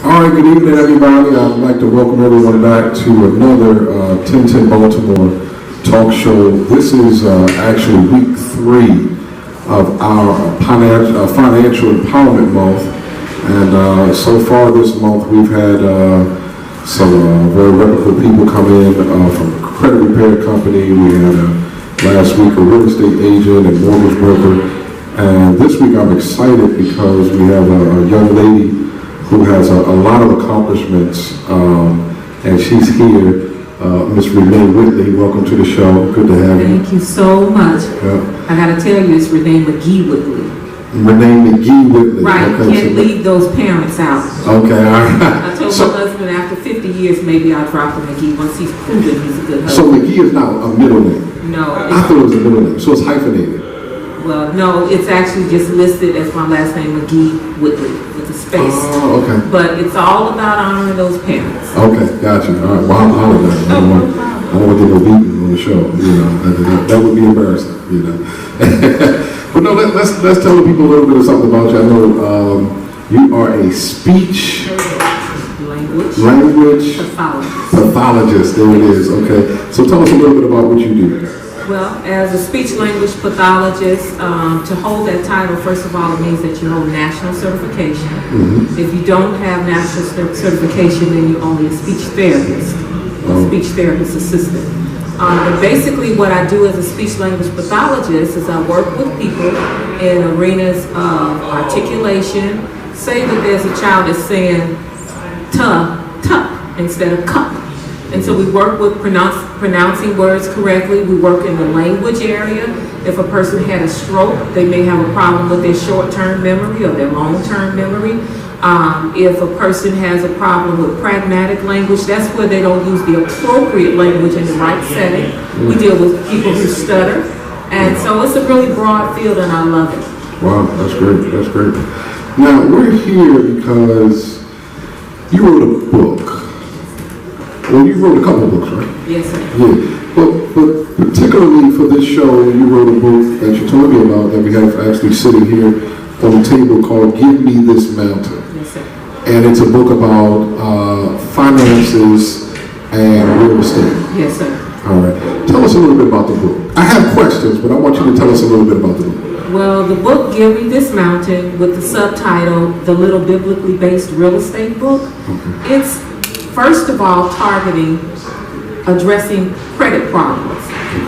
All right, good evening, everybody. I'd like to welcome everyone back to another 1010 Baltimore talk show. This is actually week 3 of our financial empowerment month. And so far this month, we've had some very reputable people come in from a credit repair company. We had last week a real estate agent and mortgage broker. And this week I'm excited because we have a young lady who has a lot of accomplishments, and she's here. Miss Renee Whitley, welcome to the show. Good to have you. Thank you so much. Yeah. I got to tell you, it's Renee McGee Whitley. Renee McGee Whitley. Right, okay, can't leave those parents out. Okay, all right. I told my husband after 50 years, maybe I'll drop the McGee once he's proven he's a good husband. So McGee is not a middle name? No. I thought it was a middle name, so it's hyphenated. Well, no, it's actually just listed as my last name, McGee Whitley, with a space. Oh, okay. But it's all about honoring those parents. Okay, got you. All right, well, I'll holler at that. I don't want to get no beating on the show, you know. That would be embarrassing, you know. But no, let's tell the people a little bit of something about you. I know you are a speech language pathologist. There it is. Okay, so tell us a little bit about what you do. Well, as a speech language pathologist, to hold that title, first of all, it means that you hold national certification. Mm-hmm. If you don't have national certification, then you're only a speech therapist, or speech therapist assistant. But basically what I do as a speech language pathologist is I work with people in arenas of articulation. Say that there's a child that's saying tuck instead of cup. And so we work with pronouncing words correctly. We work in the language area. If a person had a stroke, they may have a problem with their short-term memory or their long-term memory. If a person has a problem with pragmatic language, that's where they don't use the appropriate language in the right setting. We deal with people who stutter. And so it's a really broad field, and I love it. Wow, that's great. That's great. Now, we're here because you wrote a book. Well, you wrote a couple books, right? Yes, sir. Yeah, but particularly for this show, you wrote a book that you told me about that we have actually sitting here on the table called Give Me This Mountain. Yes, sir. And it's a book about finances and real estate. Yes, sir. All right. Tell us a little bit about the book. I have questions, but I want you to tell us a little bit about the book. Well, the book, Give Me This Mountain, with the subtitle, The Little Biblically Based Real Estate Book, it's first of all targeting addressing credit problems.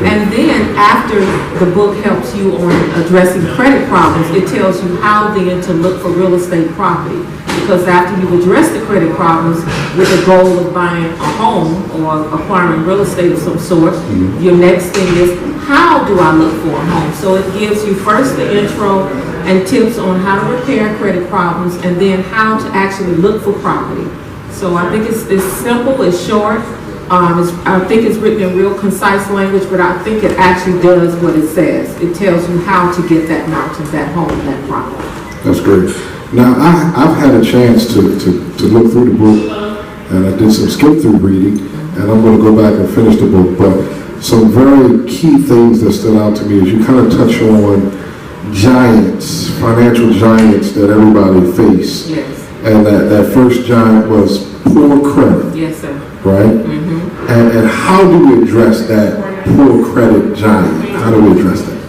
And then after the book helps you on addressing credit problems, it tells you how then to look for real estate property. Because after you've addressed the credit problems with the goal of buying a home or acquiring real estate of some sort, your next thing is, how do I look for a home? So it gives you first the intro and tips on how to repair credit problems, and then how to actually look for property. So I think it's simple, it's short. I think it's written in real concise language, but I think it actually does what it says. It tells you how to get that mountain, that home, that property. That's great. Now, I've had a chance to look through the book, and I did some skip-through reading, and I'm going to go back and finish the book. But some very key things that stood out to me is you kind of touch on giants, financial giants that everybody face. Yes. And that first giant was poor credit. Yes, sir. Right? Mm-hmm. And how do we address that poor credit giant? How do we address that?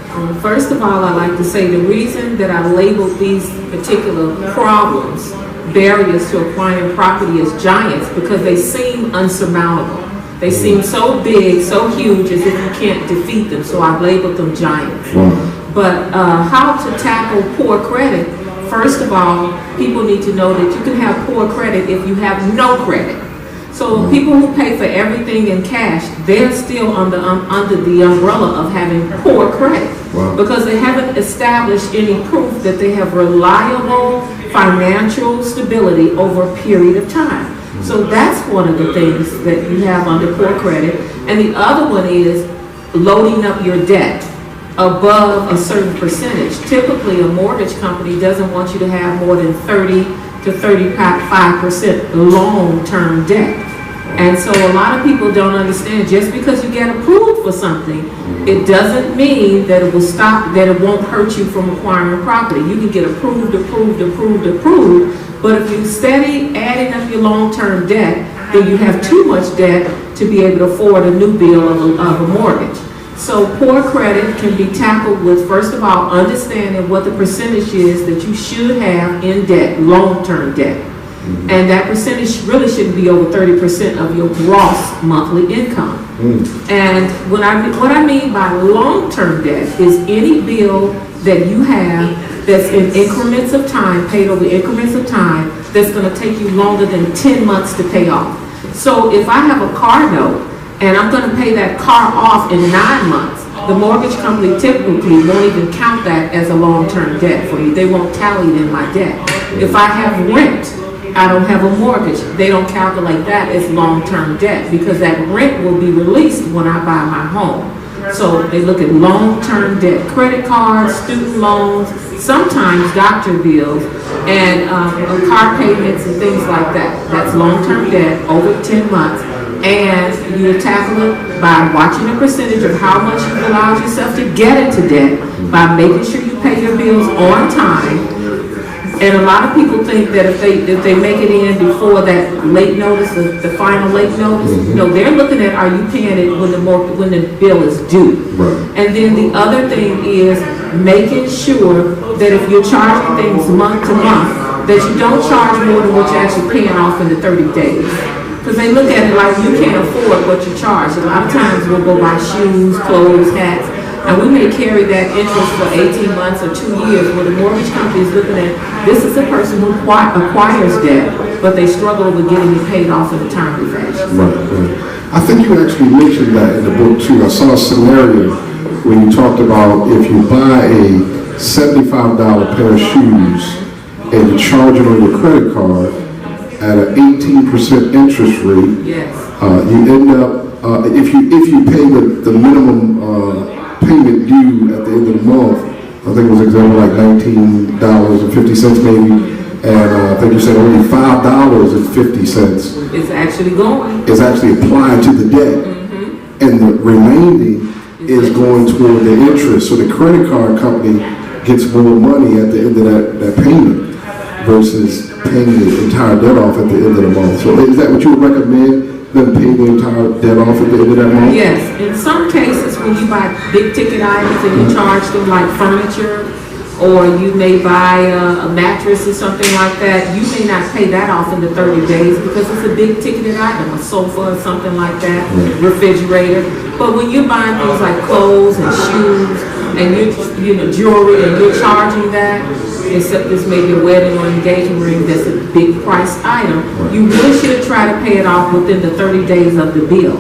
First of all, I like to say the reason that I labeled these particular problems, barriers to acquiring property, as giants, because they seem unsurmountable. They seem so big, so huge, as if you can't defeat them. So I've labeled them giants. Wow. But how to tackle poor credit? First of all, people need to know that you can have poor credit if you have no credit. So people who pay for everything in cash, they're still under the umbrella of having poor credit. Wow. Because they haven't established any proof that they have reliable financial stability over a period of time. So that's one of the things that you have under poor credit. And the other one is loading up your debt above a certain percentage. Typically, a mortgage company doesn't want you to have more than 30 to 35% long-term debt. And so a lot of people don't understand, just because you get approved for something, it doesn't mean that it will stop, that it won't hurt you from acquiring property. You can get approved, But if you steady adding up your long-term debt, then you have too much debt to be able to afford a new bill of a mortgage. So poor credit can be tackled with, first of all, understanding what the percentage is that you should have in debt, long-term debt. And that percentage really shouldn't be over 30% of your gross monthly income. And what I mean by long-term debt is any bill that you have that's in increments of time, paid over increments of time, that's going to take you longer than 10 months to pay off. So if I have a car note and I'm going to pay that car off in 9 months, the mortgage company typically won't even count that as a long-term debt for me. They won't tally it in my debt. If I have rent, I don't have a mortgage, they don't calculate that as long-term debt because that rent will be released when I buy my home. So they look at long-term debt, credit cards, student loans, sometimes doctor bills, and car payments and things like that. That's long-term debt over 10 months. And you tackle it by watching the percentage of how much you've allowed yourself to get into debt, by making sure you pay your bills on time. And a lot of people think that if they make it in before that late notice, the final late notice, they're looking at, are you paying it when the bill is due? Right. And then the other thing is making sure that if you're charging things month to month, that you don't charge more than what you're actually paying off in the 30 days. Because they look at it like you can't afford what you charge. A lot of times we'll go buy shoes, clothes, hats, and we may carry that interest for 18 months or 2 years, where the mortgage company is looking at, this is a person who acquires debt, but they struggle with getting it paid off in a timely fashion. Right. I think you actually mentioned that in the book too. I saw a scenario where you talked about if you buy a $75 pair of shoes and you charge it on your credit card at an 18% interest rate, Yes. you end up, if you pay the minimum payment due at the end of the month, I think it was example like $19.50 maybe, and I think you said only $5.50 It's actually going. is actually applied to the debt, and the remaining is going toward the interest. So the credit card company gets more money at the end of that payment versus paying the entire debt off at the end of the month. So is that what you would recommend? Them pay the entire debt off at the end of that month? Yes, in some cases when you buy big ticket items and you charge them like furniture, or you may buy a mattress or something like that, you may not pay that off in the 30 days because it's a big ticketed item, a sofa or something like that, refrigerator. But when you're buying things like clothes and shoes and jewelry and you're charging that, except this may be a wedding or engagement ring that's a big price item, you really should try to pay it off within the 30 days of the bill.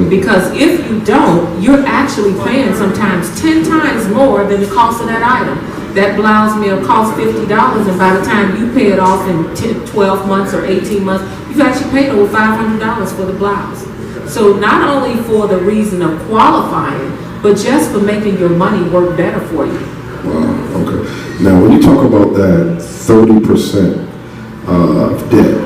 Because if you don't, you're actually paying sometimes 10 times more than the cost of that item. That blouse may have cost $50, and by the time you pay it off in 10, 12 months or 18 months, you've actually paid over $500 for the blouse. So not only for the reason of qualifying, but just for making your money work better for you. Wow, okay. Now, when you talk about that 30% of debt,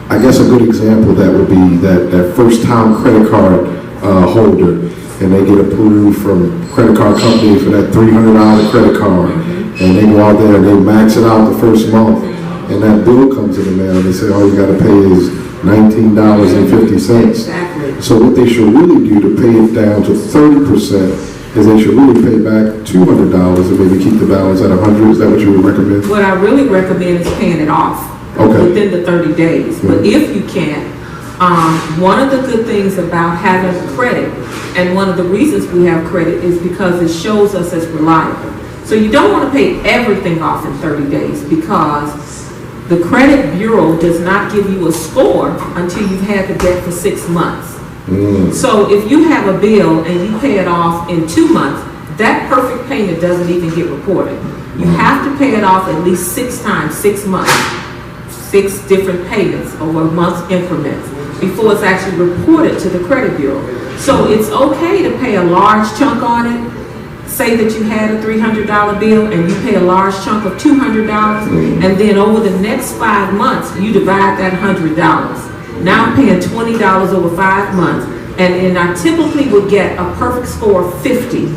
I guess a good example of that would be that first-time credit card holder, and they get approved from credit card company for that $300 credit card, and they go out there and they max it out the first month, and that bill comes in the mail, and they say, all you got to pay is $19.50. Exactly. So what they should really do to pay it down to 30% is they should really pay back $200 and maybe keep the balance at $100. Is that what you would recommend? What I really recommend is paying it off within the 30 days. But if you can't, one of the good things about having credit, and one of the reasons we have credit, is because it shows us as reliable. So you don't want to pay everything off in 30 days because the credit bureau does not give you a score until you've had the debt for 6 months. So if you have a bill and you pay it off in 2 months, that perfect payment doesn't even get reported. You have to pay it off at least 6 times, 6 months, 6 different payments over month increments before it's actually reported to the credit bureau. So it's okay to pay a large chunk on it. Say that you had a $300 bill and you pay a large chunk of $200, and then over the next 5 months, you divide that $100. Now I'm paying $20 over 5 months, and I typically would get a perfect score of 50.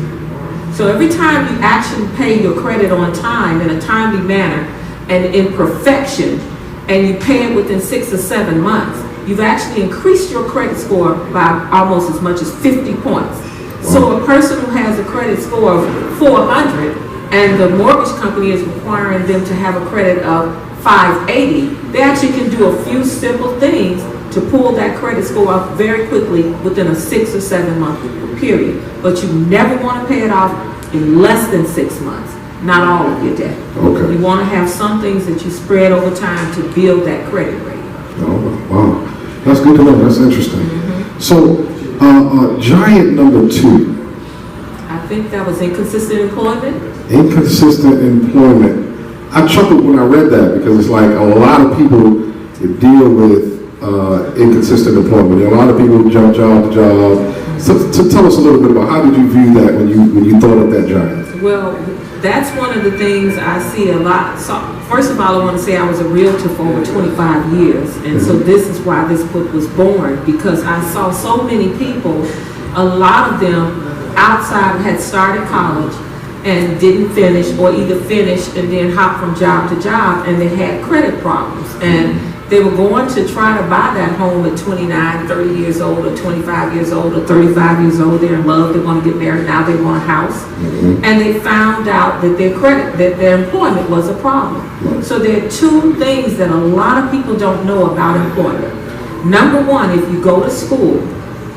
So every time you actually pay your credit on time in a timely manner, and imperfection, and you pay it within 6 or 7 months, you've actually increased your credit score by almost as much as 50 points. So a person who has a credit score of 400 and the mortgage company is requiring them to have a credit of 580, they actually can do a few simple things to pull that credit score up very quickly within a 6 or 7 month period. But you never want to pay it off in less than 6 months, not all of your debt. Okay. You want to have some things that you spread over time to build that credit rating. Oh, wow. That's good to know. That's interesting. So, giant number 2. I think that was inconsistent employment. Inconsistent employment. I chuckled when I read that because it's like a lot of people deal with inconsistent employment. A lot of people jump job to job. So tell us a little bit about how did you view that when you thought of that giant? Well, that's one of the things I see a lot. So first of all, I want to say I was a realtor for over 25 years. And so this is why this book was born, because I saw so many people, a lot of them outside had started college and didn't finish, or either finished and then hopped from job to job, and they had credit problems. And they were going to try to buy that home at 29, 30 years old, or 25 years old, or 35 years old. They're in love, they want to get married, now they want a house. And they found out that their employment was a problem. So there are 2 things that a lot of people don't know about employment. Number 1, if you go to school,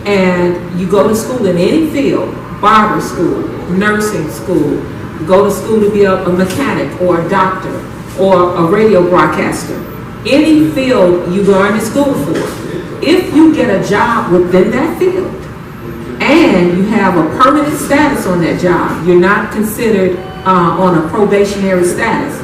and you go to school in any field, barber school, nursing school, go to school to be a mechanic or a doctor or a radio broadcaster, any field you going to school for, if you get a job within that field and you have a permanent status on that job, you're not considered on a probationary status.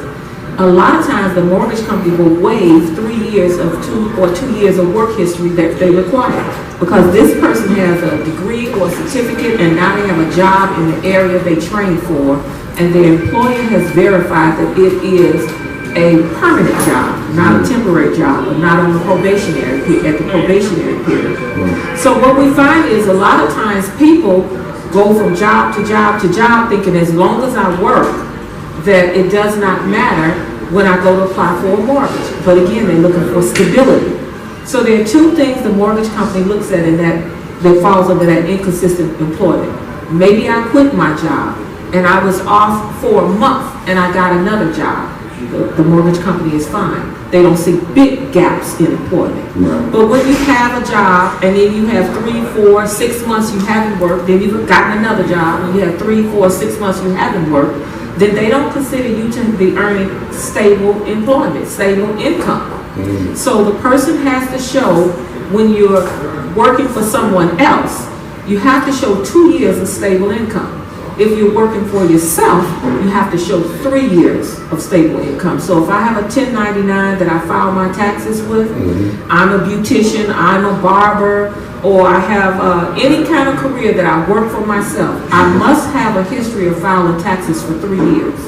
A lot of times the mortgage company will waive 3 years of 2 years of work history that they require, because this person has a degree or certificate and now they have a job in the area they trained for, and their employer has verified that it is a permanent job, not a temporary job, or not on the probationary at the probationary period. So what we find is a lot of times people go from job to job to job thinking as long as I work that it does not matter when I go to apply for a mortgage. But again, they're looking for stability. So there are 2 things the mortgage company looks at, and that falls under that inconsistent employment. Maybe I quit my job and I was off for a month and I got another job. The mortgage company is fine. They don't see big gaps in employment. Right. But when you have a job and then you have 3, 4, 6 months you haven't worked, then you've gotten another job and you have 3, 4, 6 months you haven't worked, then they don't consider you to be earning stable employment, stable income. So the person has to show, when you're working for someone else, you have to show 2 years of stable income. If you're working for yourself, you have to show 3 years of stable income. So if I have a 1099 that I file my taxes with, I'm a beautician, I'm a barber, or I have any kind of career that I work for myself, I must have a history of filing taxes for 3 years.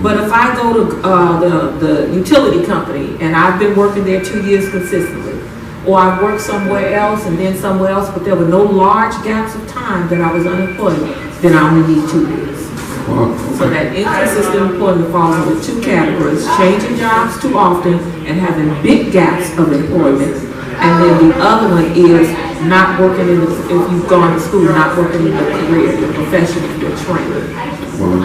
But if I go to the utility company and I've been working there 2 years consistently, or I've worked somewhere else and then somewhere else, but there were no large gaps of time that I was unemployed, then I only need 2 years. Wow. So that inconsistent employment falls into 2 categories: changing jobs too often and having big gaps of employment. And then the other one is not working if you've gone to school, not working in your career, your profession, your training. Wow.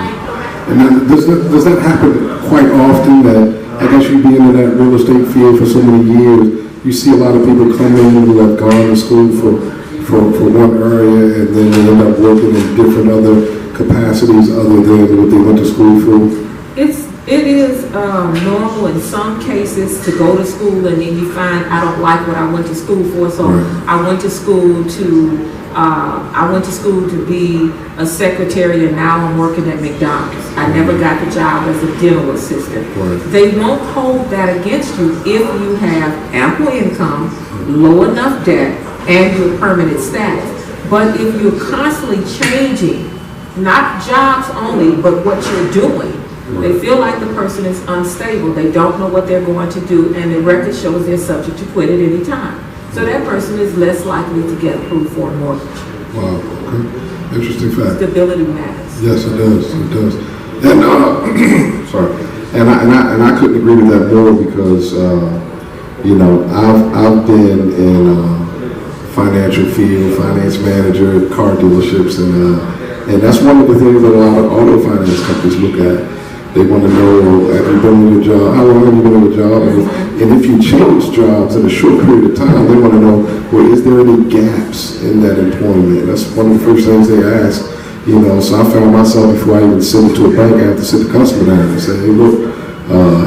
And then does that happen quite often, that I guess you being in that real estate field for so many years, you see a lot of people come in who have gone to school for one area and then they end up working in different other capacities other than what they went to school for? It is normal in some cases to go to school and then you find, I don't like what I went to school for, so I went to school to be a secretary and now I'm working at McDonald's. I never got the job as a dental assistant. They won't hold that against you if you have ample income, low enough debt, and your permanent status. But if you're constantly changing, not jobs only, but what you're doing, they feel like the person is unstable. They don't know what they're going to do, and the record shows they're subject to quit at any time. So that person is less likely to get approved for a mortgage. Wow, okay. Interesting fact. Stability matters. Yes, it does. It does. And sorry. I couldn't agree with that more because, you know, I've been in financial field, finance manager, car dealerships, and that's one of the things that a lot of auto finance companies look at. They want to know, have you been in your job? How long have you been in your job? And if you change jobs in a short period of time, they want to know, well, is there any gaps in that employment? That's one of the first things they ask. You know, so I found myself before I even send it to a bank, I have to sit the customer down and say, hey, look,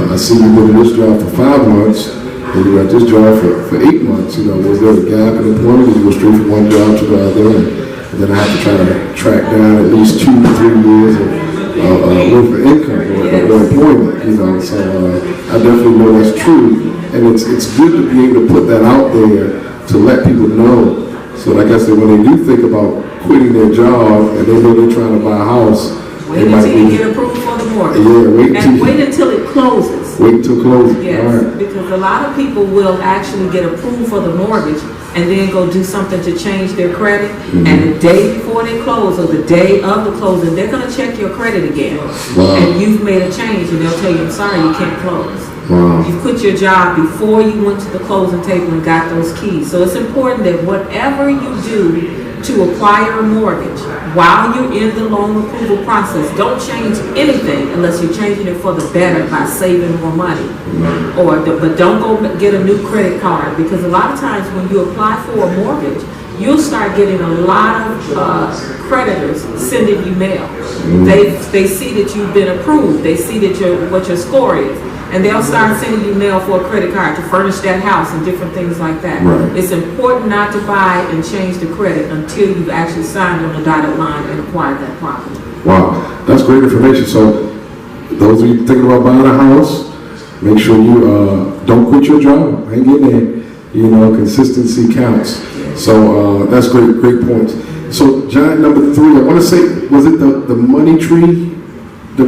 I see you've been in this job for 5 months, and you got this job for 8 months. You know, was there a gap in employment? You go straight from one job to the other, and then I have to try to track down at least 2 to 3 years worth of income or employment. You know, so I definitely know that's true, and it's good to be able to put that out there to let people know. So I guess that when they do think about quitting their job and they know they're trying to buy a house, wait until you get approved for the mortgage. Yeah, wait until it closes. Wait until closing. Yes, all right. Because a lot of people will actually get approved for the mortgage and then go do something to change their credit. Mm-hmm. And the day before they close or the day of the closing, they're going to check your credit again. Wow. And you've made a change, and they'll tell you, I'm sorry, you can't close. Wow. You quit your job before you went to the closing table and got those keys. So it's important that whatever you do to acquire a mortgage, while you're in the loan approval process, don't change anything unless you're changing it for the better by saving more money. But don't go get a new credit card, because a lot of times when you apply for a mortgage, you'll start getting a lot of creditors sending you mail. They see that you've been approved. They see that what your score is. And they'll start sending you mail for a credit card to furnish that house and different things like that. Right. It's important not to buy and change the credit until you've actually signed on the dotted line and acquired that property. Wow, that's great information. So those of you thinking about buying a house, make sure you don't quit your job. Hang in there. You know, consistency counts. So that's great points. So giant number 3, I want to say, was it the money tree? The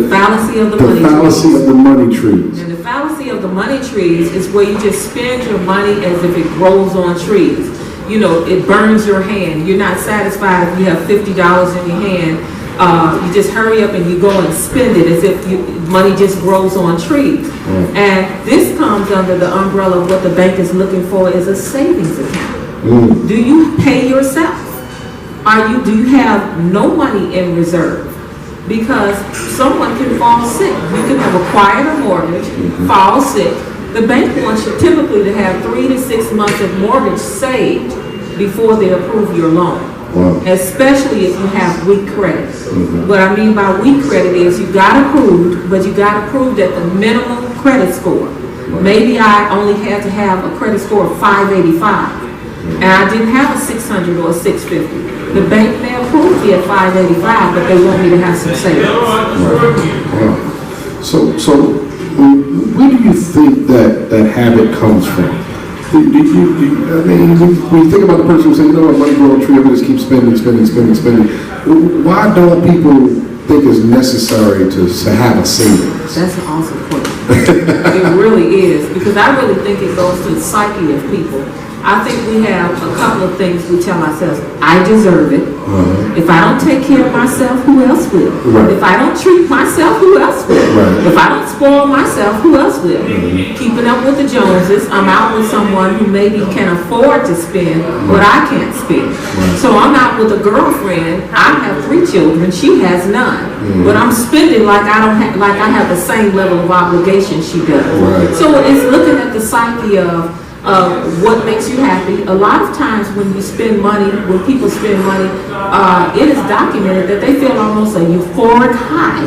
fallacy of the money trees. And the fallacy of the money trees is where you just spend your money as if it grows on trees. You know, it burns your hand. You're not satisfied if you have $50 in your hand. You just hurry up and you go and spend it as if money just grows on trees. Right. And this comes under the umbrella of what the bank is looking for is a savings account. Do you pay yourself? Do you have no money in reserve? Because someone can fall sick. You can have acquired a mortgage, fall sick. The bank wants you typically to have 3 to 6 months of mortgage saved before they approve your loan. Wow. Especially if you have weak credit. What I mean by weak credit is you got approved, but you got approved at the minimum credit score. Maybe I only had to have a credit score of 585, and I didn't have a 600 or a 650. The bank may approve me at 585, but they want me to have some savings. Wow. So where do you think that habit comes from? I mean, when you think about the person who says, you know what, money grows on a tree, I'm just keep spending. Why don't people think it's necessary to have a savings? That's an awesome question. It really is, because I really think it goes to the psyche of people. I think we have a couple of things we tell ourselves. I deserve it. If I don't take care of myself, who else will? Right. If I don't treat myself, who else will? Right. If I don't spoil myself, who else will? Keeping up with the Joneses, I'm out with someone who maybe can afford to spend what I can't spend. So I'm out with a girlfriend. I have 3 children. She has none. But I'm spending like I have the same level of obligation she does. Right. So it's looking at the psyche of what makes you happy. A lot of times when you spend money, when people spend money, it is documented that they feel almost a euphoric high.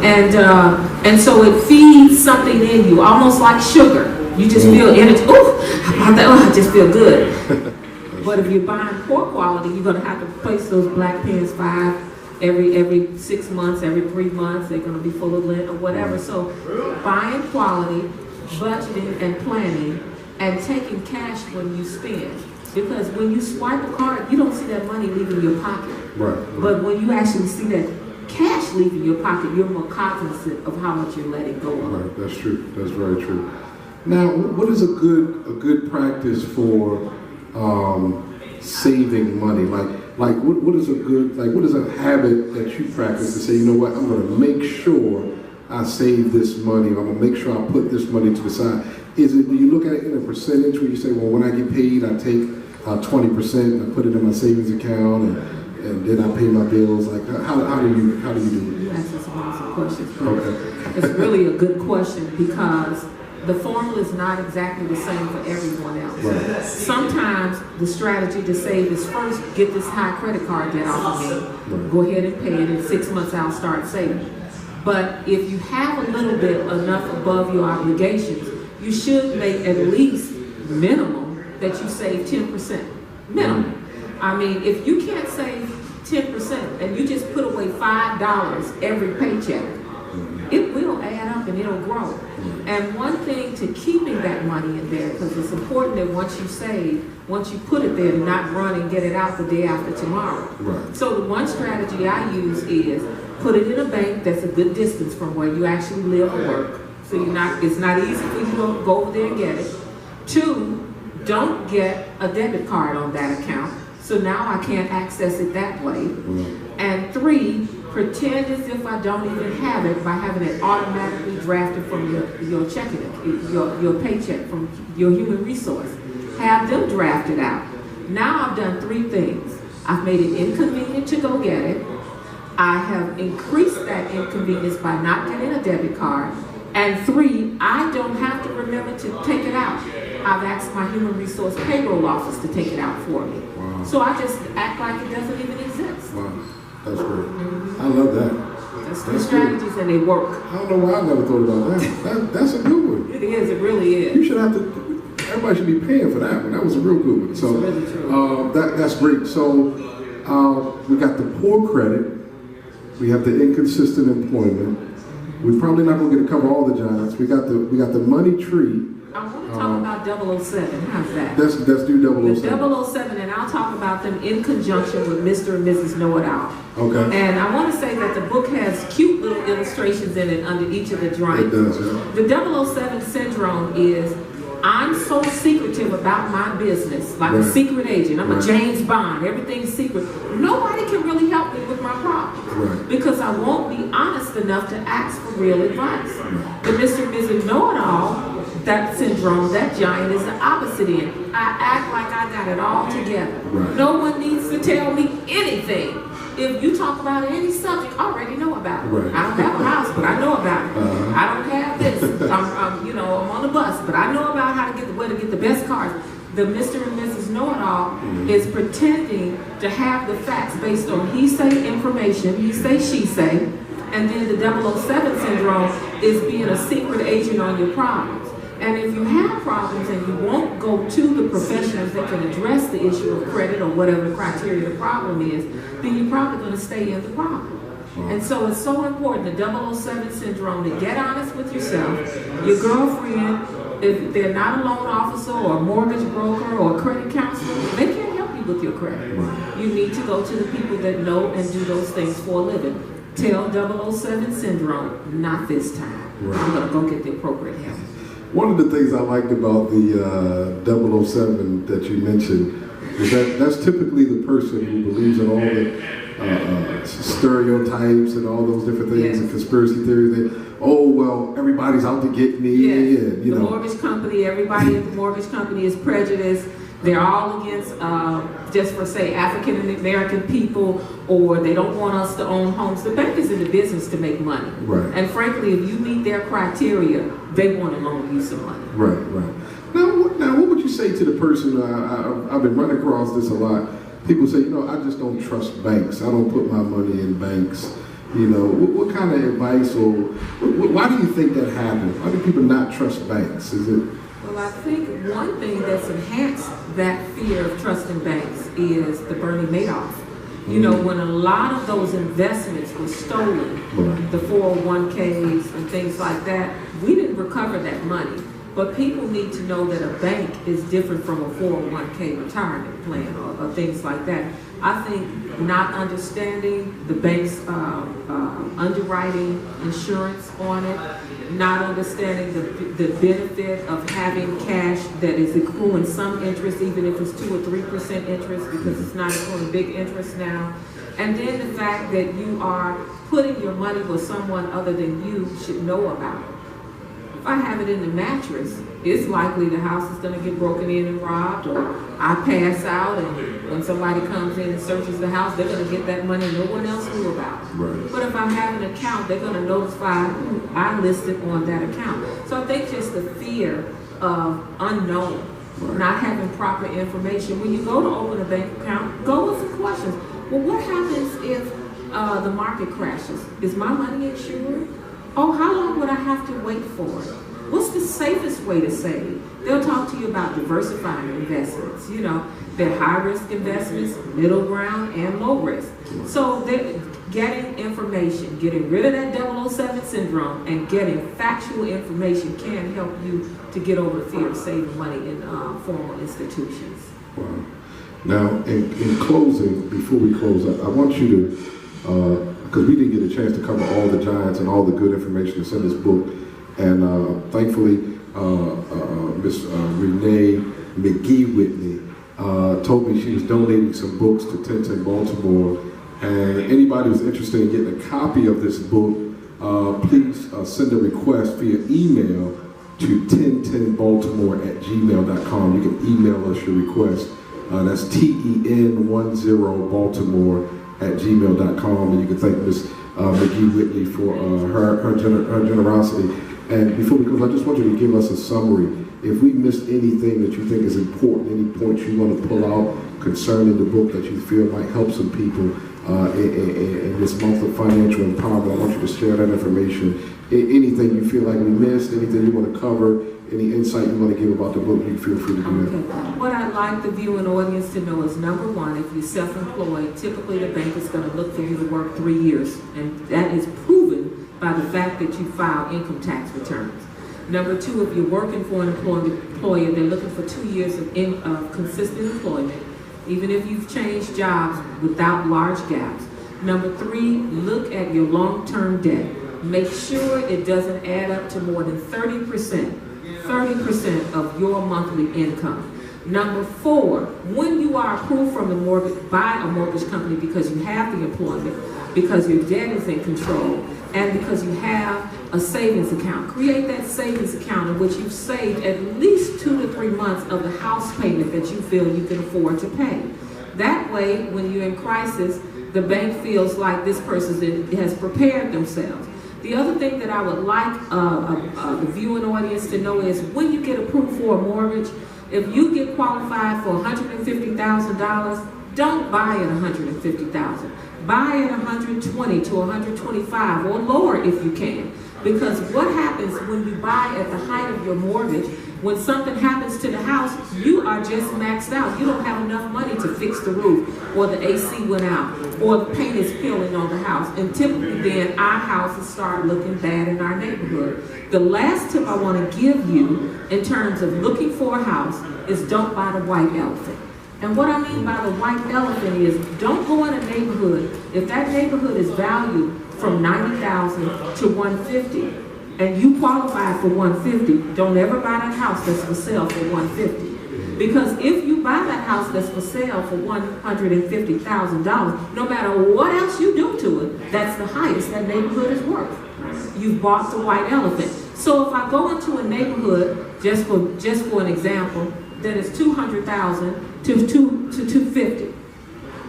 And so it feeds something in you, almost like sugar. You just feel energy. Oh, how about that? Oh, I just feel good. But if you're buying poor quality, you're going to have to replace those black pens every 6 months, every 3 months. They're going to be full of lint or whatever. So buying quality, budgeting and planning, and taking cash when you spend. Because when you swipe a card, you don't see that money leaving your pocket. Right. But when you actually see that cash leaving your pocket, you're more cognizant of how much you're letting go of. Right, that's true. That's very true. Now, what is a good practice for saving money? Like what is a habit that you practice to say, you know what, I'm going to make sure I save this money, I'm gonna make sure I put this money to the side. Do you look at it in a percentage where you say, well, when I get paid, I take 20% and I put it in my savings account and then I pay my bills? Like, how do you do it? You asked some awesome questions. Okay. It's really a good question because the formula is not exactly the same for everyone else. Right. Sometimes the strategy to save is first get this high credit card debt off of me. Right. Go ahead and pay it. In 6 months, I'll start saving. But if you have a little bit enough above your obligations, you should make at least minimum that you save 10%. Minimum. I mean, if you can't save 10% and you just put away $5 every paycheck, it will add up and it'll grow. And one thing to keeping that money in there, because it's important that once you save, once you put it there, to not run and get it out the day after tomorrow. Right. So the one strategy I use is put it in a bank that's a good distance from where you actually live or work. So it's not easy for you to go over there and get it. 2, don't get a debit card on that account. So now I can't access it that way. And 3, pretend as if I don't even have it by having it automatically drafted from your checking, your paycheck from your human resource. Have them drafted out. Now I've done 3 things. I've made it inconvenient to go get it. I have increased that inconvenience by not getting a debit card. And 3, I don't have to remember to take it out. I've asked my human resource payroll office to take it out for me. Wow. So I just act like it doesn't even exist. Wow, that's great. I love that. That's 3 strategies and they work. I don't know why I never thought about that. That's a good one. It is, it really is. You should have to, everybody should be paying for that one. That was a real good one. So, It's really true. that's great. So, we got the poor credit. We have the inconsistent employment. We're probably not going to get to cover all the giants. We got the money tree. I want to talk about 007. How's that? Let's do The 007. 007, and I'll talk about them in conjunction with Mr. and Mrs. Know-It-All. Okay. And I want to say that the book has cute little illustrations in it under each of the It drawings. does, yeah. The 007 syndrome is, I'm so secretive about my business, like a Right. secret agent. I'm Right. a James Bond. Everything's secret. Nobody can really help me with my problems. Right. Because I won't be honest enough to ask for real advice. The Mr. and Mrs. Know-It-All, that syndrome, that giant is the opposite end. I act like I got it all together. Right. No one needs to tell me anything. If you talk about any subject, I already know about it. Right. I don't have a house, but I know about it. Uh-huh. I don't have this. I'm on the bus, but I know about where to get the best cars. The Mr. and Mrs. Know-It-All is pretending to have the facts based on he say information, he say, she say, and then the 007 syndrome is being a secret agent on your problems. And if you have problems and you won't go to the professionals that can address the issue of credit or whatever the criteria the problem is, then you're probably going to stay in the problem. And so it's so important, the 007 syndrome, to get honest with yourself, your girlfriend, if they're not a loan officer or a mortgage broker or a credit counselor, they can't help you with your credit. You need to go to the people that know and do those things for a living. Tell 007 syndrome, not this time. Right. I'm going to go get the appropriate help. One of the things I liked about the 007 that you mentioned is that that's typically the person who believes in all the stereotypes and all those different things Yes. and conspiracy theories. That, oh, well, everybody's out to get me. Yes. And, The mortgage company, everybody at the mortgage company is prejudiced. They're all against, just for say, African American people, or they don't want us to own homes. The bank is in the business to make money. Right. And frankly, if you meet their criteria, they want to loan you some money. Right. Now, what would you say to the person, I've been running across this a lot, people say, I just don't trust banks. I don't put my money in banks. What kind of advice or why do you think that happens? Why do people not trust banks? Is it? Well, I think one thing that's enhanced that fear of trusting banks is the Bernie Madoff. When a lot of those investments were stolen, the 401ks and things like that, we didn't recover that money. But people need to know that a bank is different from a 401k retirement plan or things like that. I think not understanding the bank's underwriting insurance on it, not understanding the benefit of having cash that is accruing some interest, even if it's 2 or 3% interest, because it's not accruing big interest now. And then the fact that you are putting your money where someone other than you should know about it. If I have it in the mattress, it's likely the house is going to get broken in and robbed, or I pass out, and when somebody comes in and searches the house, they're going to get that money no one else knew about. Right. But if I have an account, they're going to notify who I listed on that account. So I think just the fear of unknown, Right. not having proper information. When you go to open a bank account, go with some questions. Well, what happens if the market crashes? Is my money insured? Oh, how long would I have to wait for it? What's the safest way to save? They'll talk to you about diversifying investments. You know, they're high-risk investments, middle ground, and low risk. So they're getting information, getting rid of that 007 syndrome, and getting factual information can help you to get over the fear of saving money in formal institutions. Wow. Now, in closing, before we close, I want you to, because we didn't get a chance to cover all the giants and all the good information that's in this book, and thankfully, Miss Renee McGee Whitney told me she was donating some books to 1010 Baltimore, and anybody who's interested in getting a copy of this book, please send a request via email to 1010baltimore@gmail.com. You can email us your request. That's TEN10Baltimore@gmail.com, and you can thank Ms. McGee Whitney for her generosity. And before we close, I just want you to give us a summary. If we missed anything that you think is important, any points you want to pull out concerning the book that you feel might help some people in this month of financial empowerment, I want you to share that information. Anything you feel like we missed, anything you want to cover, any insight you want to give about the book, you feel free to do that. Okay. What I'd like the viewing audience to know is, number one, if you're self-employed, typically the bank is going to look for you to work 3 years, and that is proven by the fact that you file income tax returns. Number two, if you're working for an employer, they're looking for 2 years of consistent employment, even if you've changed jobs without large gaps. Number three, look at your long-term debt. Make sure it doesn't add up to more than 30% of your monthly income. Number four, when you are approved from the mortgage by a mortgage company because you have the employment, because your debt is in control, and because you have a savings account, create that savings account in which you've saved at least 2 to 3 months of the house payment that you feel you can afford to pay. That way, when you're in crisis, the bank feels like this person has prepared themselves. The other thing that I would like the viewing audience to know is, when you get approved for a mortgage, if you get qualified for $150,000, don't buy at $150,000. Buy at $120,000 to $125,000 or lower if you can. Because what happens when you buy at the height of your mortgage, when something happens to the house, you are just maxed out. You don't have enough money to fix the roof, or the AC went out, or the paint is peeling on the house. And typically then our houses start looking bad in our neighborhood. The last tip I want to give you in terms of looking for a house is, don't buy the white elephant. And what I mean by the white elephant is, don't go in a neighborhood, if that neighborhood is valued from $90,000 to $150,000, and you qualify for $150,000, don't ever buy that house that's for sale for $150,000. Because if you buy that house that's for sale for $150,000, no matter what else you do to it, that's the highest that neighborhood is worth. You've bought the white elephant. So if I go into a neighborhood, just for an example, that is $200,000 to $250,000,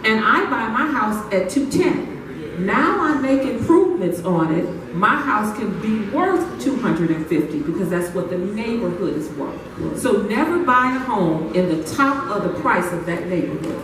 and I buy my house at $210,000. Now I make improvements on it. My house can be worth $250,000 because that's what the neighborhood is worth. Right. So never buy a home in the top of the price of that neighborhood.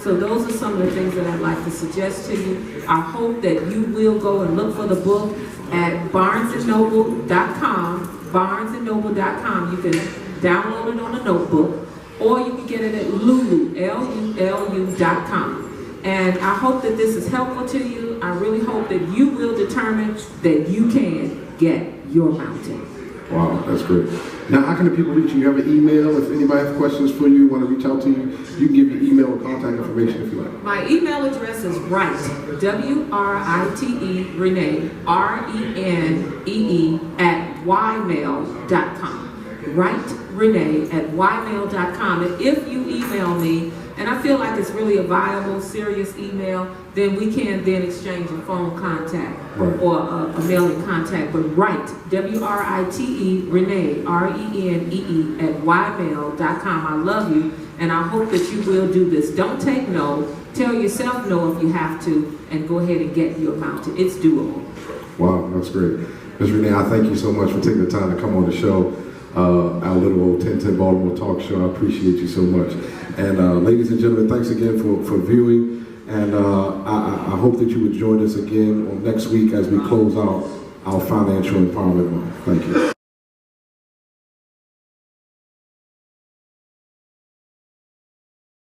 So those are some of the things that I'd like to suggest to you. I hope that you will go and look for the book at barnesandnoble.com. barnesandnoble.com. You can download it on a notebook, or you can get it at lulu.com. And I hope that this is helpful to you. I really hope that you will determine that you can get your mountain. Wow, that's great. Now, how can the people reach you? You have an email? If anybody has questions for you, want to reach out to you, you can give your email or contact information if you like. My email address is Wright, W-R-I-T-E, Renee, R-E-N-E-E, @ymail.com. writerenee@ymail.com. And if you email me, and I feel like it's really a viable, serious email, then we can then exchange a phone contact Right. or a mailing contact. But write, W-R-I-T-E, Renee, R-E-N-E-E, @ymail.com. I love you, and I hope that you will do this. Don't take no. Tell yourself no if you have to, and go ahead and get your amount. It's doable. Wow, that's great. Ms. Renee, I thank you so much for taking the time to come on the show, our little old 1010 Baltimore talk show. I appreciate you so much. And ladies and gentlemen, thanks again for viewing. And I hope that you would join us again on next week as we close out our Financial Empowerment Month. Thank you.